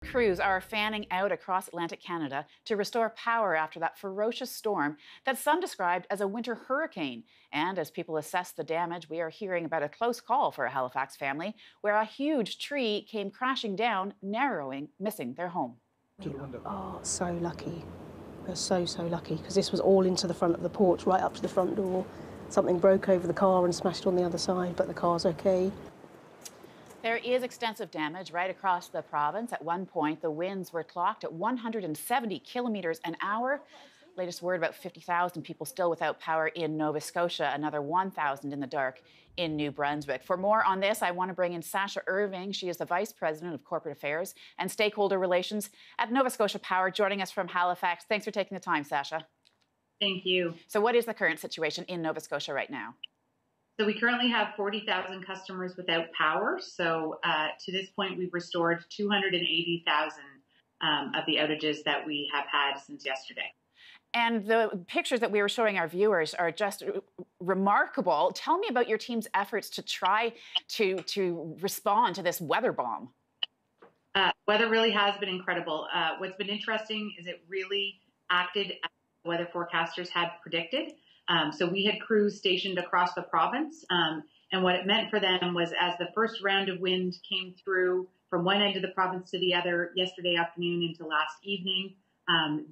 crews are fanning out across Atlantic Canada to restore power after that ferocious storm that some described as a winter hurricane. And as people assess the damage, we are hearing about a close call for a Halifax family where a huge tree came crashing down, missing their home. Oh, so lucky. We're so lucky, because this was all into the front of the porch, right up to the front door. Something broke over the car and smashed on the other side, but the car's okay. There is extensive damage right across the province. At one point, the winds were clocked at 170 kilometers an hour. Latest word, about 50,000 people still without power in Nova Scotia, another 1,000 in the dark in New Brunswick. For more on this, I want to bring in Sasha Irving. She is the Vice President of Corporate Affairs and Stakeholder Relations at Nova Scotia Power, joining us from Halifax. Thanks for taking the time, Sasha. Thank you. So what is the current situation in Nova Scotia right now? So we currently have 40,000 customers without power. So to this point, we've restored 280,000 of the outages that we have had since yesterday. And the pictures that we were showing our viewers are just remarkable. Tell me about your team's efforts to try to respond to this weather bomb. Weather really has been incredible. What's been interesting is it really acted as the weather forecasters had predicted. So we had crews stationed across the province. And what it meant for them was, as the first round of wind came through from one end of the province to the other yesterday afternoon into last evening,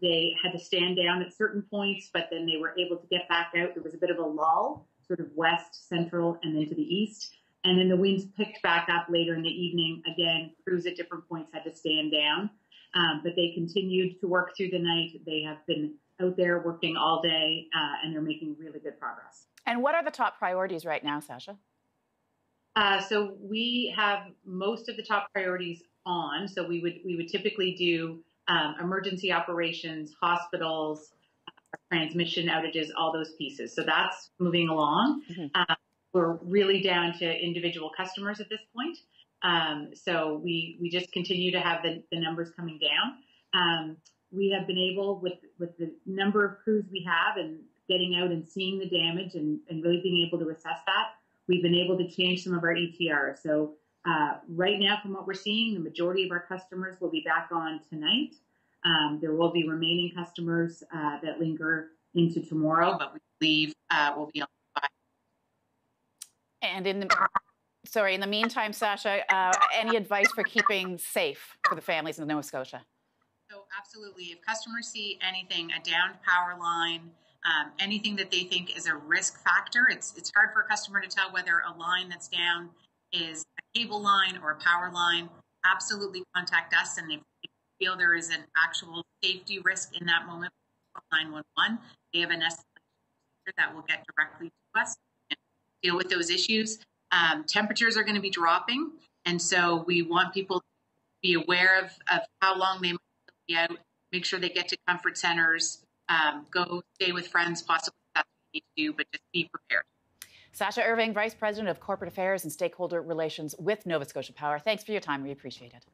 they had to stand down at certain points, but then they were able to get back out. There was a bit of a lull, sort of west, central, and then to the east. And then the winds picked back up later in the evening. Again, crews at different points had to stand down. But they continued to work through the night. They have been out there working all day, and they're making really good progress. And what are the top priorities right now, Sasha? So we have most of the top priorities on. So we would typically do emergency operations, hospitals, transmission outages, all those pieces. So that's moving along. Mm-hmm. We're really down to individual customers at this point. So we just continue to have the numbers coming down. We have been able, with the number of crews we have and getting out and seeing the damage and really being able to assess that, we've been able to change some of our ETRs. So right now, from what we're seeing, the majority of our customers will be back on tonight. There will be remaining customers that linger into tomorrow, but we believe we'll be on by. And in the meantime, Sasha, any advice for keeping safe for the families in Nova Scotia? So absolutely. If customers see anything, a downed power line, anything that they think is a risk factor, it's hard for a customer to tell whether a line that's down is a cable line or a power line. Absolutely contact us, and if you feel there is an actual safety risk in that moment, 911. They have an escalation that will get directly to us and deal with those issues. Temperatures are going to be dropping, and so we want people to be aware of how long they might be out, make sure they get to comfort centers, go stay with friends, possibly if that's what you need to do, but just be prepared. Sasha Irving, Vice President of Corporate Affairs and Stakeholder Relations with Nova Scotia Power. Thanks for your time. We appreciate it.